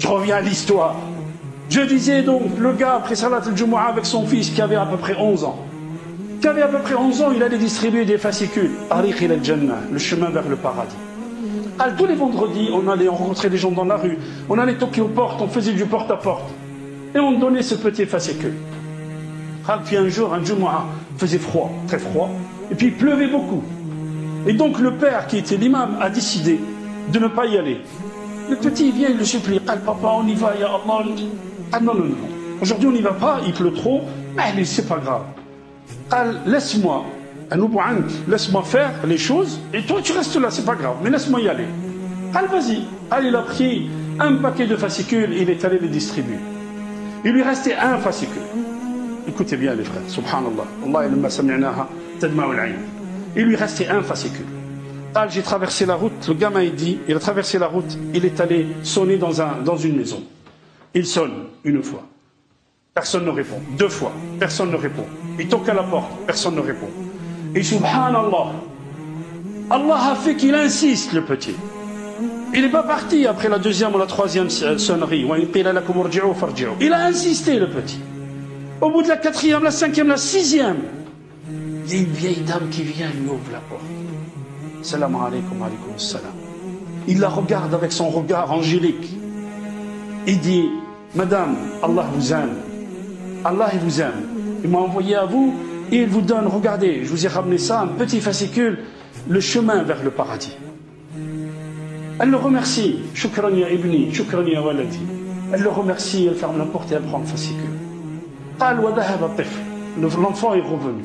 Je reviens à l'histoire. Je disais donc, le gars, après Salat al-Jumu'ah avec son fils qui avait à peu près 11 ans, il allait distribuer des fascicules. Tariq ila al-Jannah, le chemin vers le paradis. Tous les vendredis, on rencontrait des gens dans la rue, on allait toquer aux portes, on faisait du porte-à-porte. Et on donnait ce petit fascicule. Puis un jour, un Jumu'ah, faisait froid, très froid, et puis il pleuvait beaucoup. Et donc le père, qui était l'imam, a décidé de ne pas y aller. Le petit vient, il le supplie. Papa, on y va, ya Allah. Non. Aujourd'hui, on n'y va pas, il pleut trop. Mais c'est pas grave. Laisse-moi faire les choses, et toi, tu restes là, c'est pas grave. Mais laisse-moi y aller. Vas-y. Il a pris un paquet de fascicules, il est allé les distribuer. Il lui restait un fascicule. Écoutez bien, les frères, subhanallah. Il lui restait un fascicule. J'ai traversé la route, le gamin il dit, il a traversé la route, il est allé sonner dans une maison. Il sonne une fois, personne ne répond. Deux fois, personne ne répond. Il toque à la porte, personne ne répond. Et subhanallah, Allah a fait qu'il insiste, le petit. Il n'est pas parti après la deuxième ou la troisième sonnerie. Il a insisté, le petit. Au bout de la quatrième, la cinquième, la sixième, il y a une vieille dame qui vient, il lui ouvre la porte. Salam alaykum, alaykum salam. Il la regarde avec son regard angélique. Il dit, Madame, Allah vous aime. Allah il vous aime. Il m'a envoyé à vous et il vous donne, regardez, je vous ai ramené ça, un petit fascicule, le chemin vers le paradis. Elle le remercie. Shukran ya ibni, shukran ya waladi. Elle le remercie, elle ferme la porte et elle prend le fascicule. L'enfant est revenu.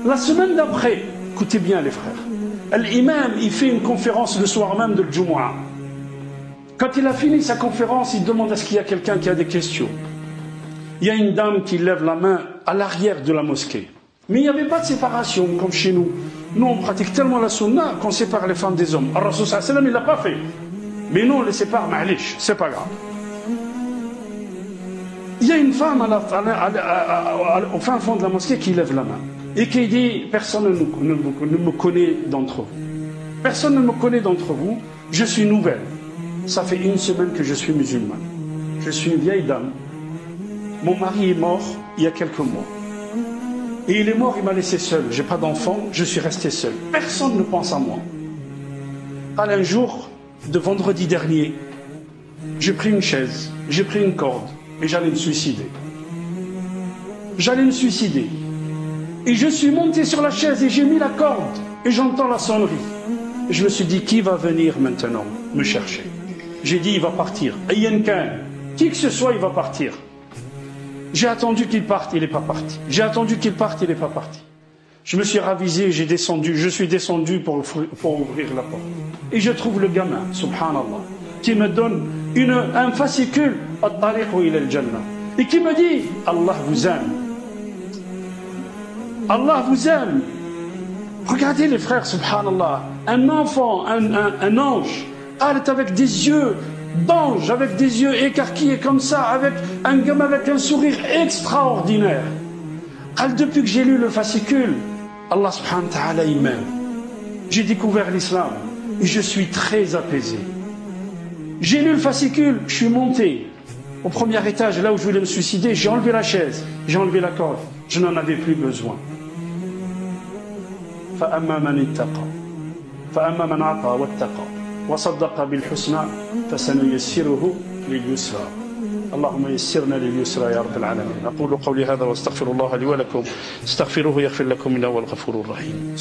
La semaine d'après, écoutez bien les frères, l'imam, il fait une conférence le soir même de Jumu'ah. Quand il a fini sa conférence, il demande est-ce qu'il y a quelqu'un qui a des questions. Il y a une dame qui lève la main à l'arrière de la mosquée. Mais il n'y avait pas de séparation comme chez nous. Nous, on pratique tellement la sunna qu'on sépare les femmes des hommes. Ar-Rasul sallallahu alayhi wa sallam, il ne l'a pas fait. Mais nous, on les sépare, ma'alish, c'est pas grave. Il y a une femme au fin fond de la mosquée qui lève la main et qui dit personne ne me connaît d'entre vous. Personne ne me connaît d'entre vous. Je suis nouvelle. Ça fait une semaine que je suis musulmane. Je suis une vieille dame. Mon mari est mort il y a quelques mois. Et il est mort, il m'a laissé seul. Je n'ai pas d'enfant, je suis resté seul. Personne ne pense à moi. Un jour de vendredi dernier, j'ai pris une chaise, j'ai pris une corde. Et j'allais me suicider. Et je suis monté sur la chaise et j'ai mis la corde. Et j'entends la sonnerie. Et je me suis dit, qui va venir maintenant me chercher? J'ai dit, il va partir. Qui que ce soit, il va partir. J'ai attendu qu'il parte, il n'est pas parti. J'ai attendu qu'il parte, il n'est pas parti. Je me suis ravisé, je suis descendu pour ouvrir la porte. Et je trouve le gamin, subhanallah, qui me donne un fascicule At-Tariq ila al-Jannah et qui me dit Allah vous aime. Allah vous aime. Regardez les frères, subhanallah, un enfant, un ange, elle est avec des yeux d'ange, avec des yeux écarquillés comme ça, avec un gamin avec un sourire extraordinaire. Depuis que j'ai lu le fascicule, Allah subhanahu wa ta'ala il m'aime. J'ai découvert l'islam et je suis très apaisé. J'ai lu le fascicule, je suis monté au premier étage, là où je voulais me suicider, j'ai enlevé la chaise, j'ai enlevé la corde, je n'en avais plus besoin. فأما من اتقى فأما من أعطى واتقى وصدق بالحسنى فسنيسره لليسرى اللهم يسرنا لليسرى يا رب العالمين. أقول قولي هذا واستغفر الله لي ولكم استغفروه يغفر لكم إنه هو الغفور الرحيم.